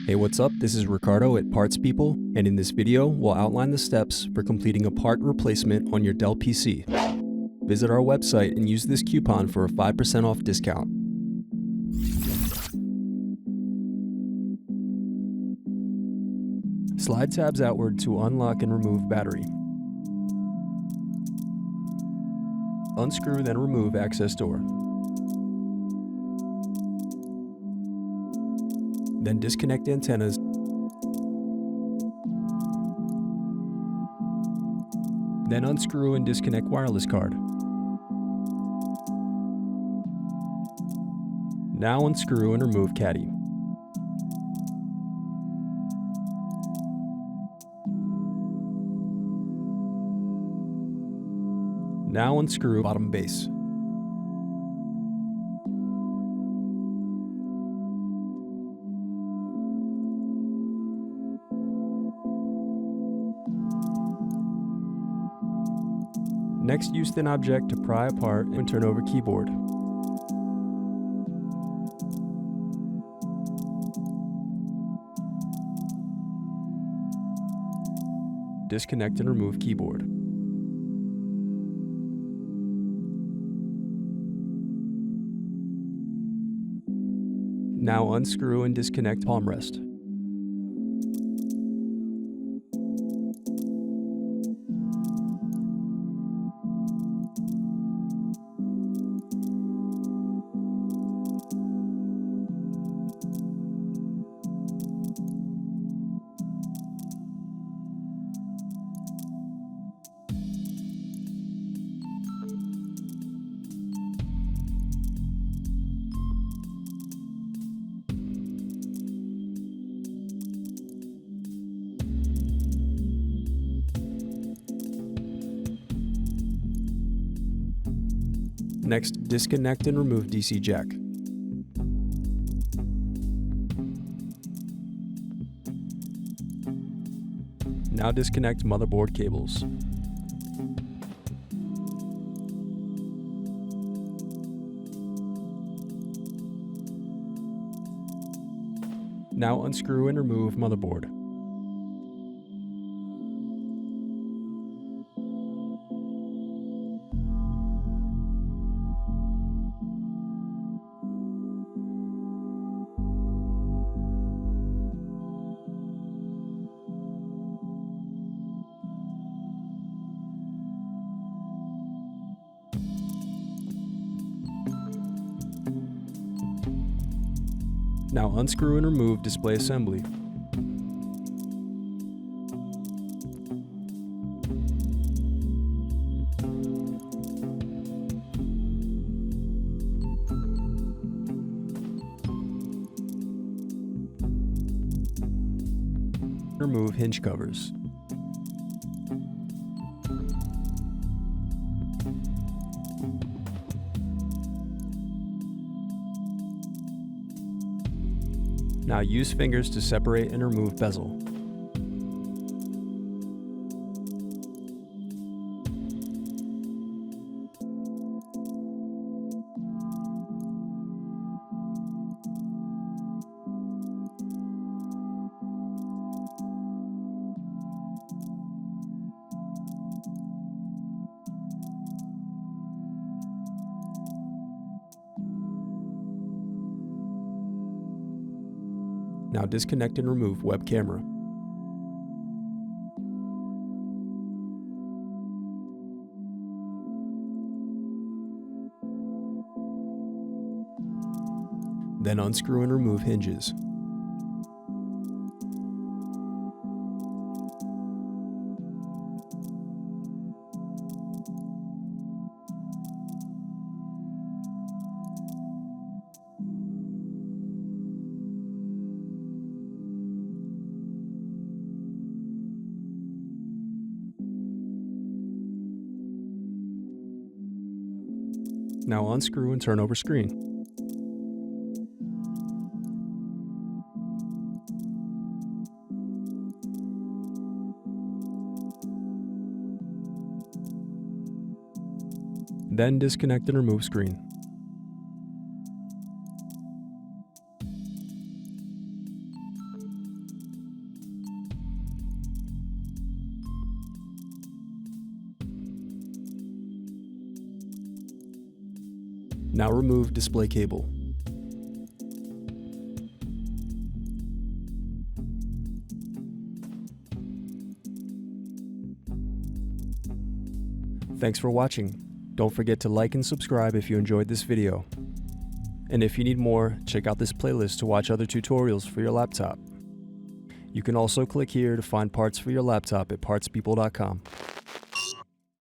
Hey, what's up? This is Ricardo at Parts People, and in this video, we'll outline the steps for completing a part replacement on your Dell PC. Visit our website and use this coupon for a 5% off discount. Slide tabs outward to unlock and remove battery. Unscrew, then remove access door. Then disconnect antennas. Then unscrew and disconnect wireless card. Now unscrew and remove caddy. Now unscrew bottom base. Next, use thin object to pry apart and turn over keyboard. Disconnect and remove keyboard. Now unscrew and disconnect palm rest. Next, disconnect and remove DC jack. Now disconnect motherboard cables. Now unscrew and remove motherboard. Now unscrew and remove display assembly. Remove hinge covers. Now use fingers to separate and remove bezel. Now disconnect and remove web camera. Then unscrew and remove hinges. Now unscrew and turn over screen. Then disconnect and remove screen. Now remove display cable. Thanks for watching. Don't forget to like and subscribe if you enjoyed this video. And if you need more, check out this playlist to watch other tutorials for your laptop. You can also click here to find parts for your laptop at partspeople.com.